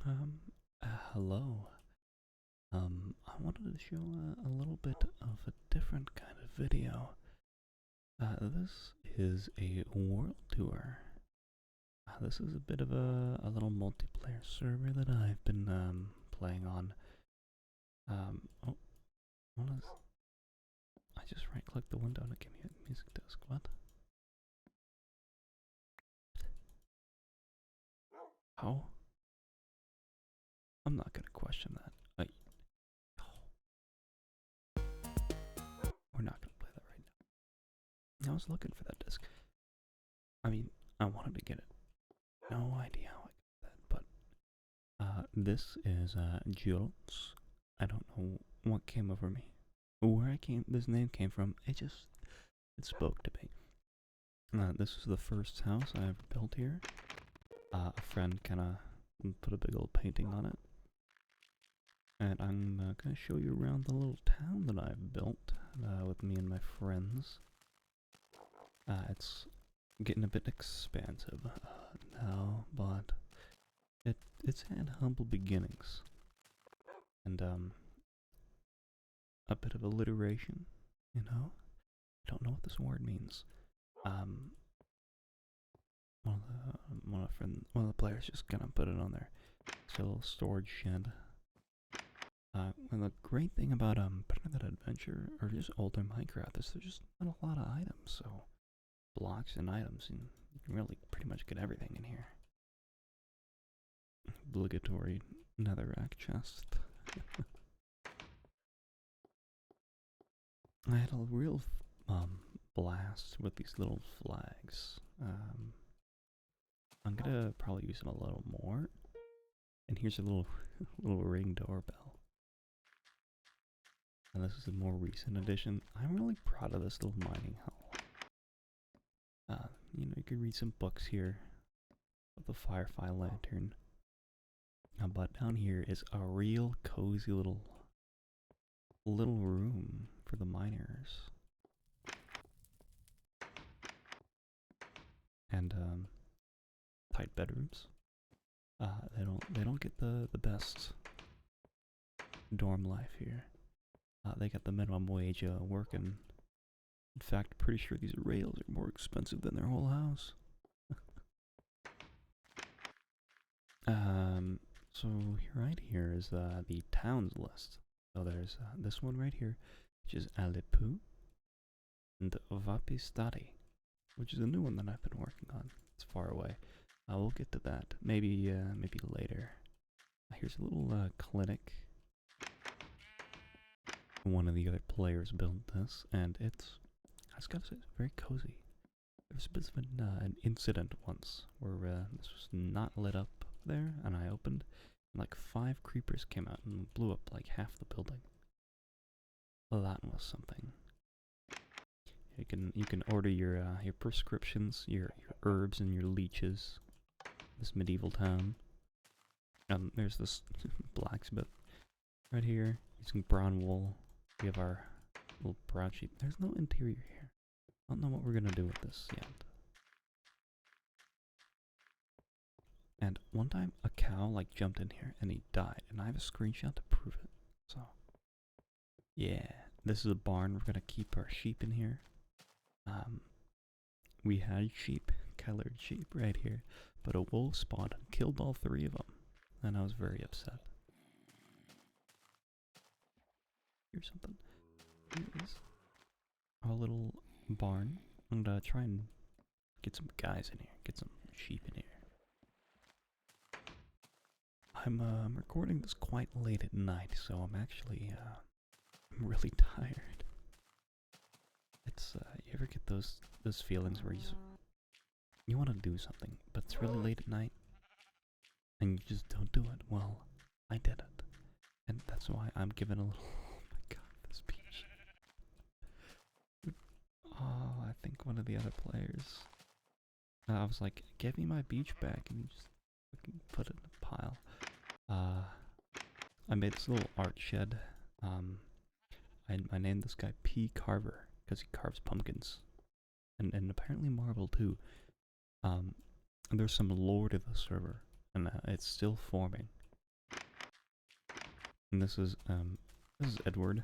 Um, Hello. I wanted to show a little bit of a different kind of video. This is a world tour. This is a bit of a little multiplayer server that I've been playing on. Oh, what is? I just right-clicked the window and it gave me a music disc. What? How? I'm not gonna question that. We're not gonna play that right now. I was looking for that disc. I mean, I wanted to get it. No idea how I got that, but this is Jules. I don't know what came over me, where this name came from. It spoke to me. This is the first house I ever built here. A friend kind of put a big old painting on it, and I'm gonna show you around the little town that I've built with me and my friends. It's getting a bit expansive now, but it's had humble beginnings, and a bit of alliteration, you know. I don't know what this word means. One of the players just gonna put it on there. It's a little storage shed. And the great thing about putting that adventure or just older Minecraft is there's just not a lot of items, so blocks and items, and you can really pretty much get everything in here. Obligatory netherrack chest. I had a real blast with these little flags. I'm gonna probably use them a little more. And here's a little little ring doorbell. And this is a more recent addition. I'm really proud of this little mining hall. You can read some books here with the Firefly lantern. But down here is a real cozy little room for the miners. And tight bedrooms. They don't get the best dorm life here. They got the minimum wage working. In fact, pretty sure these rails are more expensive than their whole house. So right here is the towns list. So there's this one right here, which is Alepou, and Wepistadi, which is a new one that I've been working on. It's far away. We'll get to that maybe later. Here's a little clinic. One of the other players built this, and I just gotta say, it's very cozy. There was a bit of an incident once where this was not lit up there, and I opened, and like 5 creepers came out and blew up like half the building. Well, that was something. You can order your prescriptions, your herbs, and your leeches. This medieval town. There's this blacksmith right here using brown wool. We have our little brown sheep. There's no interior here. I don't know what we're gonna do with this yet. And one time a cow like jumped in here and he died, and I have a screenshot to prove it. So yeah, this is a barn. We're gonna keep our sheep in here. We had sheep, colored sheep right here, but a wolf spawned and killed all 3 of them, and I was very upset. Here's something. Here is our little barn. I'm gonna try and get some guys in here, get some sheep in here. I'm recording this quite late at night, so I'm actually I'm really tired. It's you ever get those feelings where you want to do something, but it's really late at night, and you just don't do it? Well, I did it, and that's why I'm giving a little. Oh my god, this beach. Oh, I think one of the other players. I was like, "Give me my beach back," and he just fucking put it in a pile. I made this little art shed. I named this guy P. Carver because he carves pumpkins, and apparently marble too. And there's some lore to the server, and it's still forming. And this is Edward.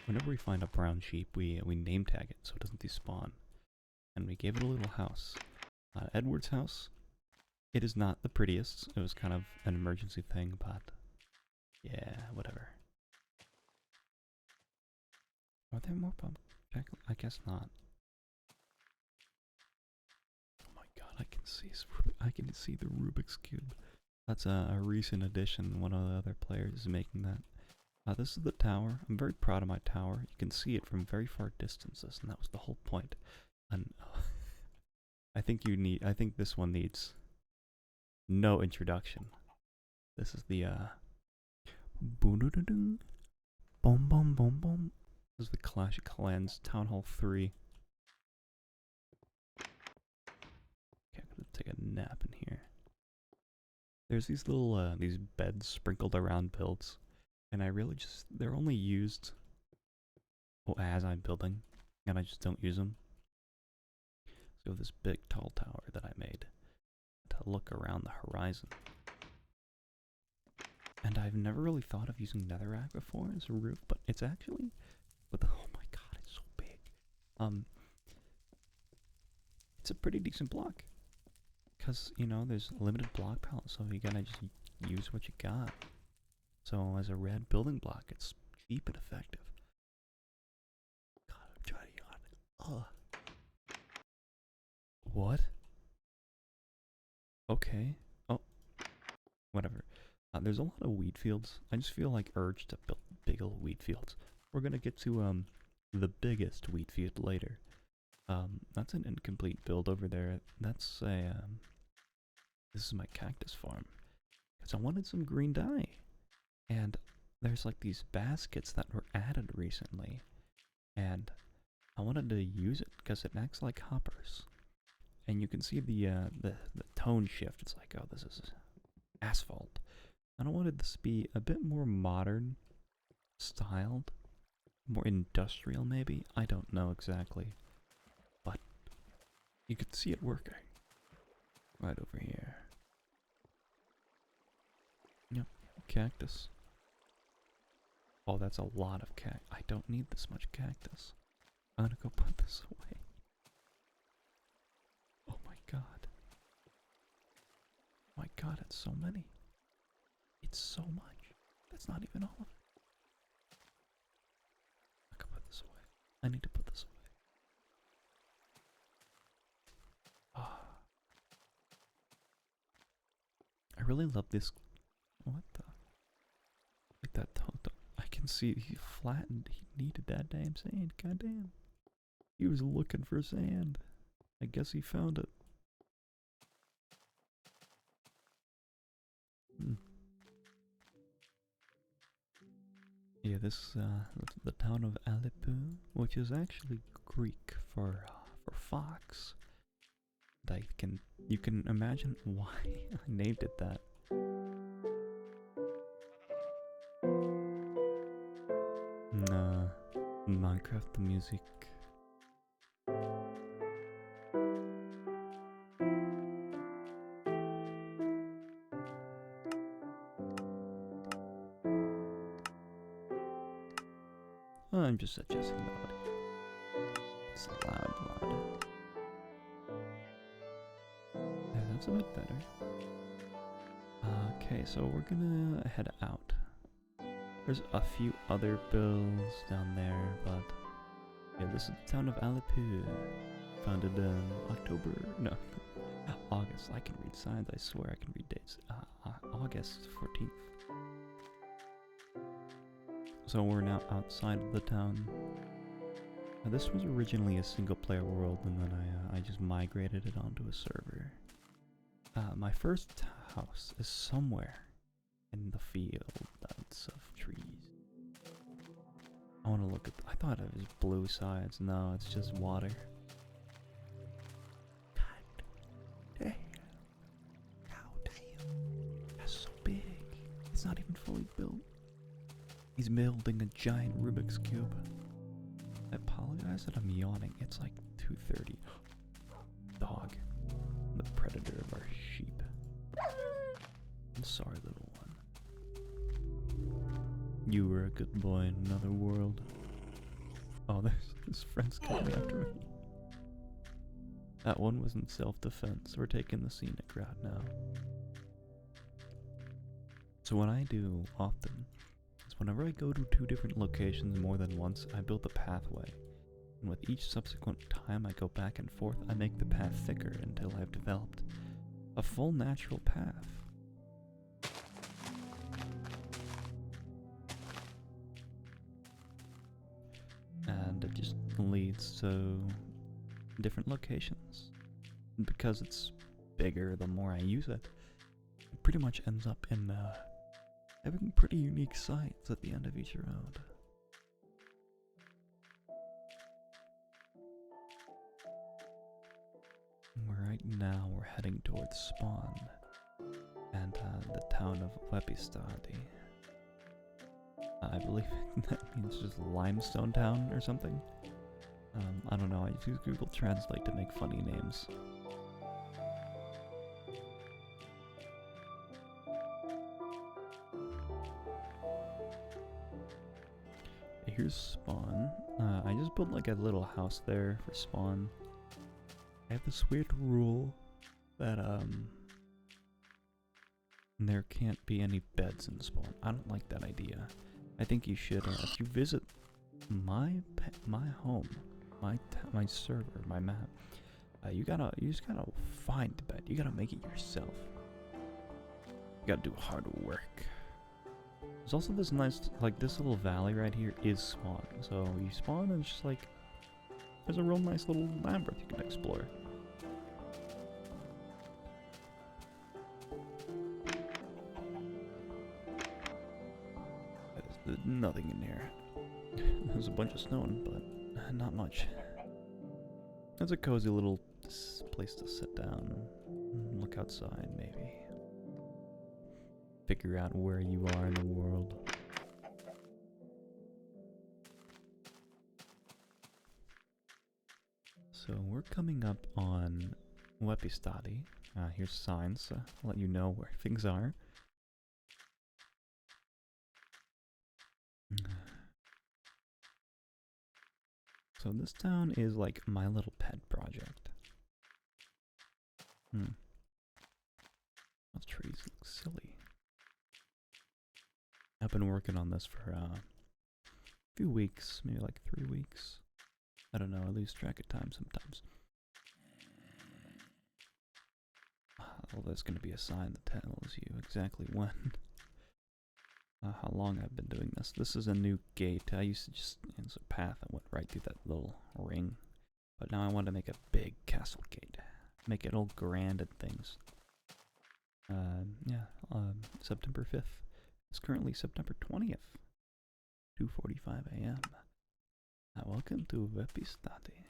Whenever we find a brown sheep, we name tag it so it doesn't despawn. And we gave it a little house. Edward's house, it is not the prettiest. It was kind of an emergency thing, but yeah, whatever. Are there more pumpkins? I guess not. Oh my god, I can see the Rubik's Cube. That's a recent addition. One of the other players is making that. This is the tower. I'm very proud of my tower. You can see it from very far distances, and that was the whole point. And I think this one needs no introduction. This is the boom boom boom boom. This is the Clash of Clans Town Hall 3. Okay, I'm gonna take a nap in here. There's these little these beds sprinkled around builds, and I really they're only used as I'm building, and I just don't use them. So this big tall tower that I made to look around the horizon. And I've never really thought of using netherrack before as a roof, but it's actually oh my god, it's so big. It's a pretty decent block. Because, you know, there's limited block palette, so you gotta just use what you got. So as a red building block, it's cheap and effective. God, I'm trying to yawn. Ugh. What? Okay. Oh. Whatever. There's a lot of wheat fields. I just feel like urged to build big old wheat fields. We're gonna get to the biggest wheat field later. That's an incomplete build over there. That's a this is my cactus farm. Because I wanted some green dye. And there's like these baskets that were added recently. And I wanted to use it because it acts like hoppers. And you can see the tone shift. It's like, oh, this is asphalt. And I wanted this to be a bit more modern styled. More industrial maybe? I don't know exactly. But you could see it working. Right over here. Yep, cactus. Oh, that's a lot of cactus. I don't need this much cactus. I'm gonna go put this away. Oh my god. My god, it's so many. It's so much. That's not even all of it. I can put this away. I need to put this away. Ah. I really love this. What the? Like that toto. I can see he flattened. He needed that damn sand. God damn. He was looking for sand. I guess he found it. Yeah, this is the town of Alepou, which is actually Greek for fox. You can imagine why I named it that. Minecraft the music. Oh, I'm just adjusting the audio. It's loud. Yeah, that's a bit better. Okay, so we're gonna head out. There's a few other builds down there, but yeah, this is the town of Alepou. Founded in August. I can read signs, I swear I can read dates. August 14th. So we're now outside of the town. Now, this was originally a single player world, and then I just migrated it onto a server. My first house is somewhere in the fields of trees. I want to look at. I thought it was blue sides. No, it's just water. God damn! How damn! That's so big. It's not even fully built. He's building a giant Rubik's Cube. I apologize that I'm yawning. It's like 2:30. Dog. The predator of our sheep. I'm sorry, little one. You were a good boy in another world. Oh, there's his friends coming after me. That one was in self-defense. We're taking the scenic route now. So what I do often is whenever I go to 2 different locations more than once, I build a pathway. And with each subsequent time I go back and forth, I make the path thicker until I've developed a full natural path. And it just leads to different locations. And because it's bigger, the more I use it, it pretty much ends up in having pretty unique sites at the end of each round. Right now we're heading towards spawn and the town of Wepistadi. I believe that means just limestone town or something. I don't know, I use Google Translate to make funny names. Here's spawn. I just built like a little house there for spawn. I have this weird rule that there can't be any beds in spawn. I don't like that idea. I think you should, if you visit my home, my server, my map, you just gotta find the bed. You gotta make it yourself. You gotta do hard work. There's also this nice, like this little valley right here is spawn. So you spawn and it's just like, there's a real nice little labyrinth you can explore. There's nothing in here. There's a bunch of stone, but not much. It's a cozy little place to sit down, look outside maybe. Figure out where you are in the world. So we're coming up on Wepistadi. Here's signs to let you know where things are. So this town is like my little pet project. Those trees look silly. I've been working on this for a few weeks, maybe like 3 weeks. I don't know, I lose track of time sometimes. Well, there's going to be a sign that tells you exactly when, how long I've been doing this. This is a new gate. I used to just, it's a path that went right through that little ring. But now I want to make a big castle gate. Make it all grand and things. September 5th. It's currently September 20th. 2:45 a.m. Welcome to Wepistadi.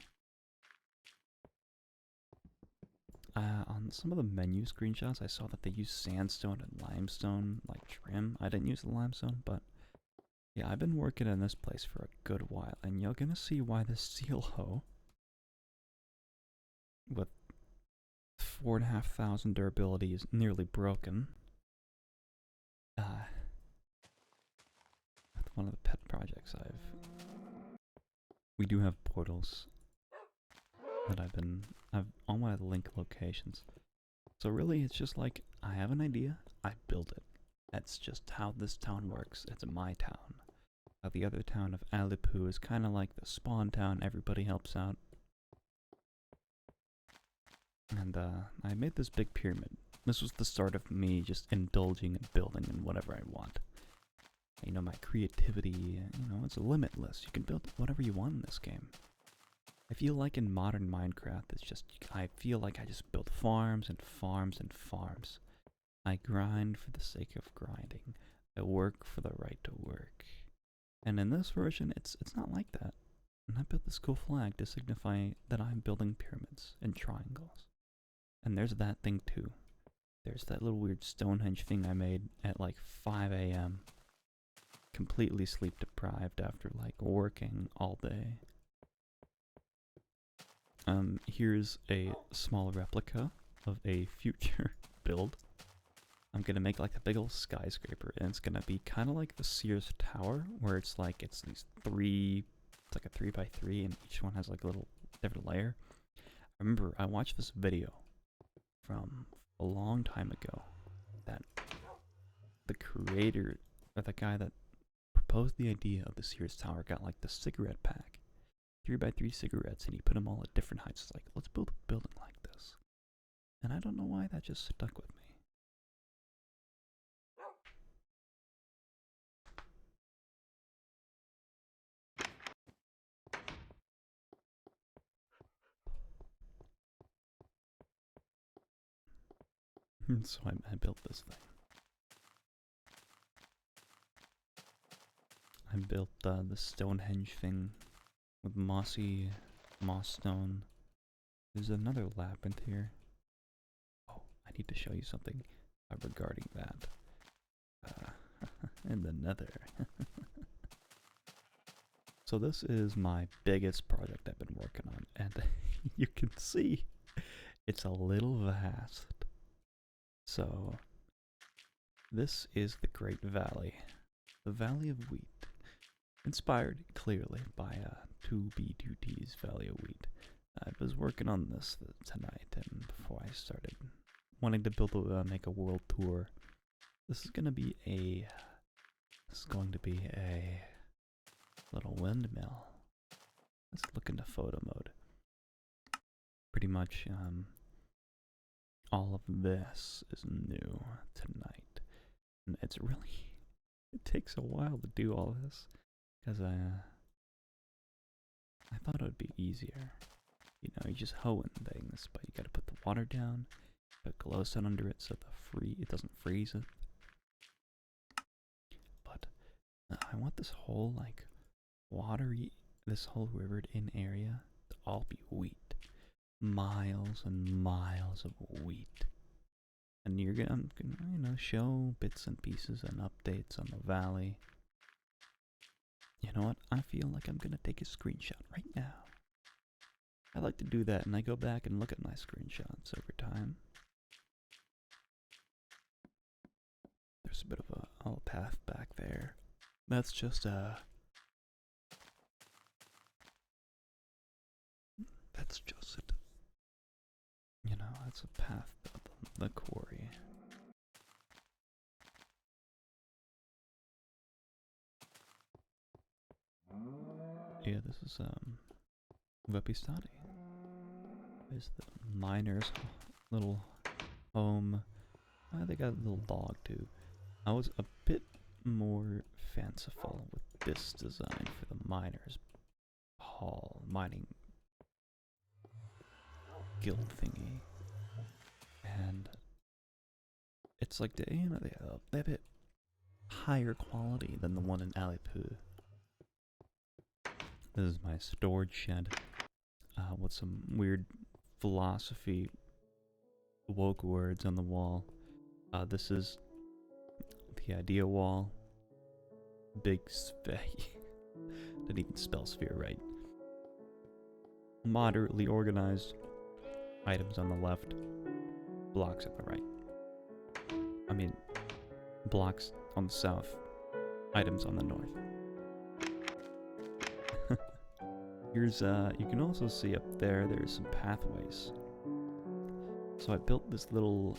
On some of the menu screenshots, I saw that they use sandstone and limestone, like trim. I didn't use the limestone, but yeah, I've been working in this place for a good while, and you're gonna see why this seal hoe with 4,500 durability is nearly broken. With one of the pet projects we do have portals that I've on my link locations. So really it's just like, I have an idea, I build it. That's just how this town works. It's my town. The other town of Alepou is kind of like the spawn town, everybody helps out. And I made this big pyramid. This was the start of me just indulging and building in whatever I want. You know, my creativity, you know, it's limitless. You can build whatever you want in this game. I feel like in modern Minecraft, it's just, I feel like I just build farms and farms and farms. I grind for the sake of grinding. I work for the right to work. And in this version, it's not like that. And I built this cool flag to signify that I'm building pyramids and triangles. And there's that thing too. There's that little weird Stonehenge thing I made at like 5 a.m. Completely sleep deprived after like working all day. Here's a small replica of a future build. I'm gonna make like a big old skyscraper, and it's gonna be kind of like the Sears Tower, where it's these three, it's like a 3x3, and each one has like a little different layer. I remember I watched this video from a long time ago that the creator, or the guy that proposed the idea of the Sears Tower, got like the cigarette pack, 3x3 cigarettes, and he put them all at different heights. It's like, let's build a building like this. And I don't know why that just stuck with me. So I built this thing. I built the Stonehenge thing with moss stone. There's another labyrinth here. Oh, I need to show you something regarding that. In the nether. So this is my biggest project I've been working on, and you can see it's a little vast. So this is the Great Valley, the Valley of Wheat, inspired clearly by 2B2T's Valley of Wheat. I was working on this tonight, and before I started wanting to make a world tour. This is going to be a little windmill. Let's look into photo mode. Pretty much all of this is new tonight, and it takes a while to do all this, because I thought it would be easier. You know, you just hoe in things, but you gotta put the water down, put glowstone under it so it doesn't freeze it. But I want this whole this whole rivered in area to all be wheat. Miles and miles of wheat. And I'm gonna, show bits and pieces and updates on the valley. You know what? I feel like I'm gonna take a screenshot right now. I like to do that, and I go back and look at my screenshots over time. There's a bit of a path back there. That's just it. You know, that's a path to the quarry. Yeah, this is Wepistadi. There's the miner's little home. They got a little dog too. I was a bit more fanciful with this design for the miner's hall, mining guild thingy, and it's like they have a bit higher quality than the one in Alepou. This is my storage shed with some weird philosophy woke words on the wall. This is the idea wall. Big sphere. Didn't even spell sphere right. Moderately organized. Items on the left. Blocks on the right. I mean, blocks on the south. Items on the north. Here's, you can also see up there's some pathways. So I built this little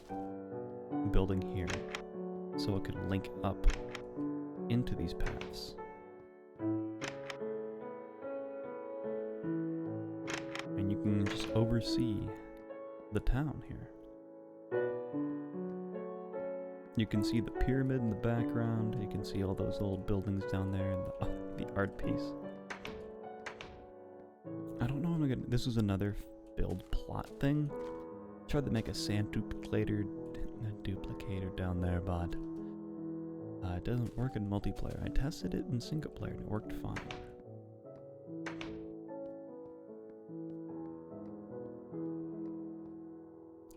building here so it could link up into these paths. And you can just oversee the town here. You can see the pyramid in the background. You can see all those old buildings down there and the art piece. I don't know if this is another build plot thing. Tried to make a sand duplicator down there, but it doesn't work in multiplayer. I tested it in single player and it worked fine.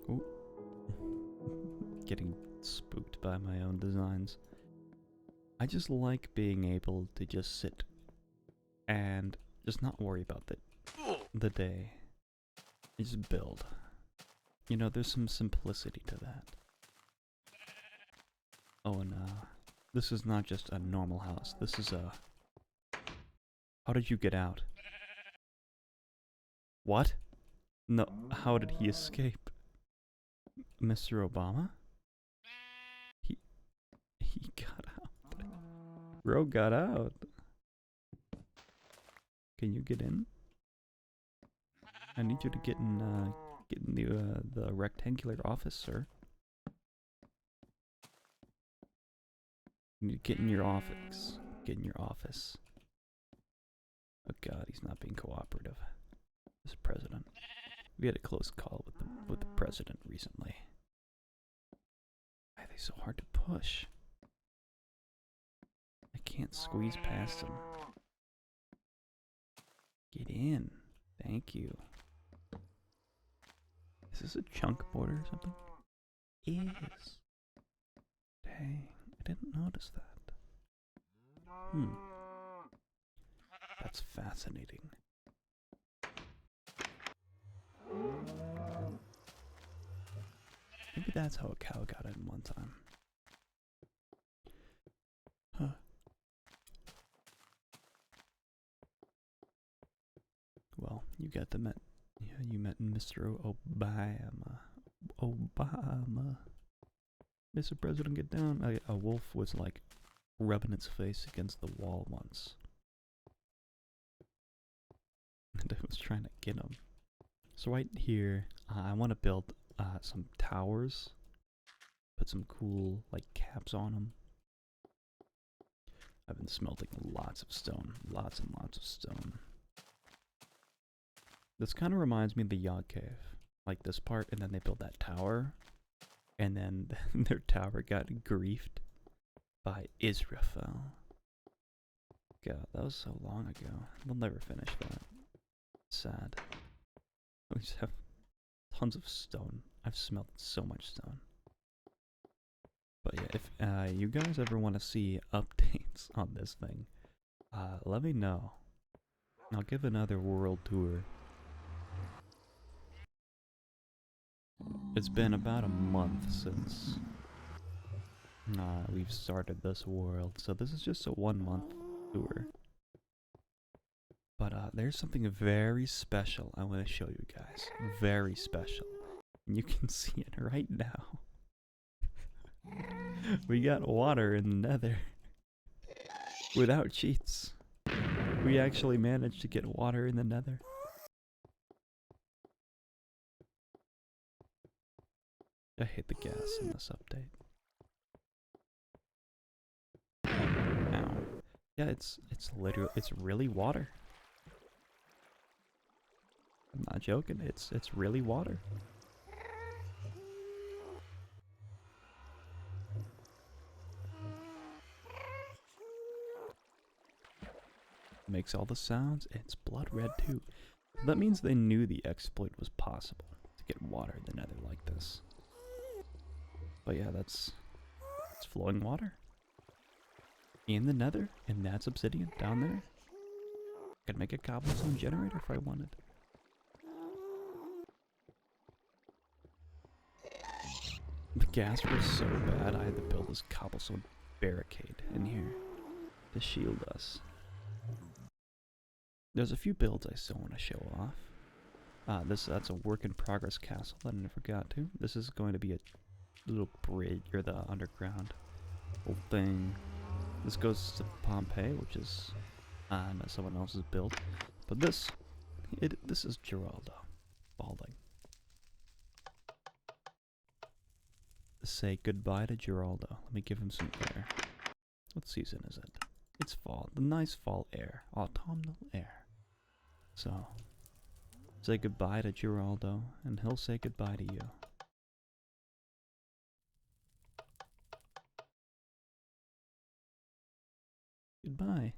Ooh. Getting spooked by my own designs. I just like being able to just sit and just not worry about the day. I just build. You know, there's some simplicity to that. Oh, and this is not just a normal house. This is a... How did you get out? What? No, how did he escape? Mr. Obama? He got out. Bro got out. Can you get in? I need you to get in the rectangular office, sir. You need to get in your office. Get in your office. Oh god, he's not being cooperative. This president. We had a close call with the president recently. Why are they so hard to push? I can't squeeze past them. Get in. Thank you. Is this a chunk border or something? It is. Dang, I didn't notice that. That's fascinating. Maybe that's how a cow got in one time. Huh. Well, you got the met. Yeah, you met Mr. Obama. Obama. Mr. President, get down. A wolf was like rubbing its face against the wall once. And I was trying to get him. So right here, I want to build some towers. Put some cool like caps on them. I've been smelting lots of stone. Lots and lots of stone. This kind of reminds me of the Yog Cave. Like this part, and then they built that tower. And then their tower got griefed by Israel. God, that was so long ago. They'll never finish that. Sad. We just have tons of stone. I've smelled so much stone. But yeah, if you guys ever want to see updates on this thing, let me know. I'll give another world tour. It's been about a month since we've started this world, so this is just a 1 month tour. But there's something very special I want to show you guys. Very special. And you can see it right now. We got water in the nether. Without cheats. We actually managed to get water in the nether. I hate the gas in this update. Ow. Yeah, it's literally, it's really water. I'm not joking, it's really water. Makes all the sounds, it's blood red too. That means they knew the exploit was possible to get water in the nether like this. But yeah, it's flowing water. In the nether, and that's obsidian down there. Could make a cobblestone generator if I wanted. The gas was so bad I had to build this cobblestone barricade in here to shield us. There's a few builds I still want to show off. That's a work in progress castle that I never got to. This is going to be a little bridge, or the underground whole thing. This goes to Pompeii, which is someone else's build. But this is Geraldo balding. Say goodbye to Geraldo. Let me give him some air. What season is it? It's fall. The nice fall air. Autumnal air. So, say goodbye to Geraldo, and he'll say goodbye to you. Goodbye.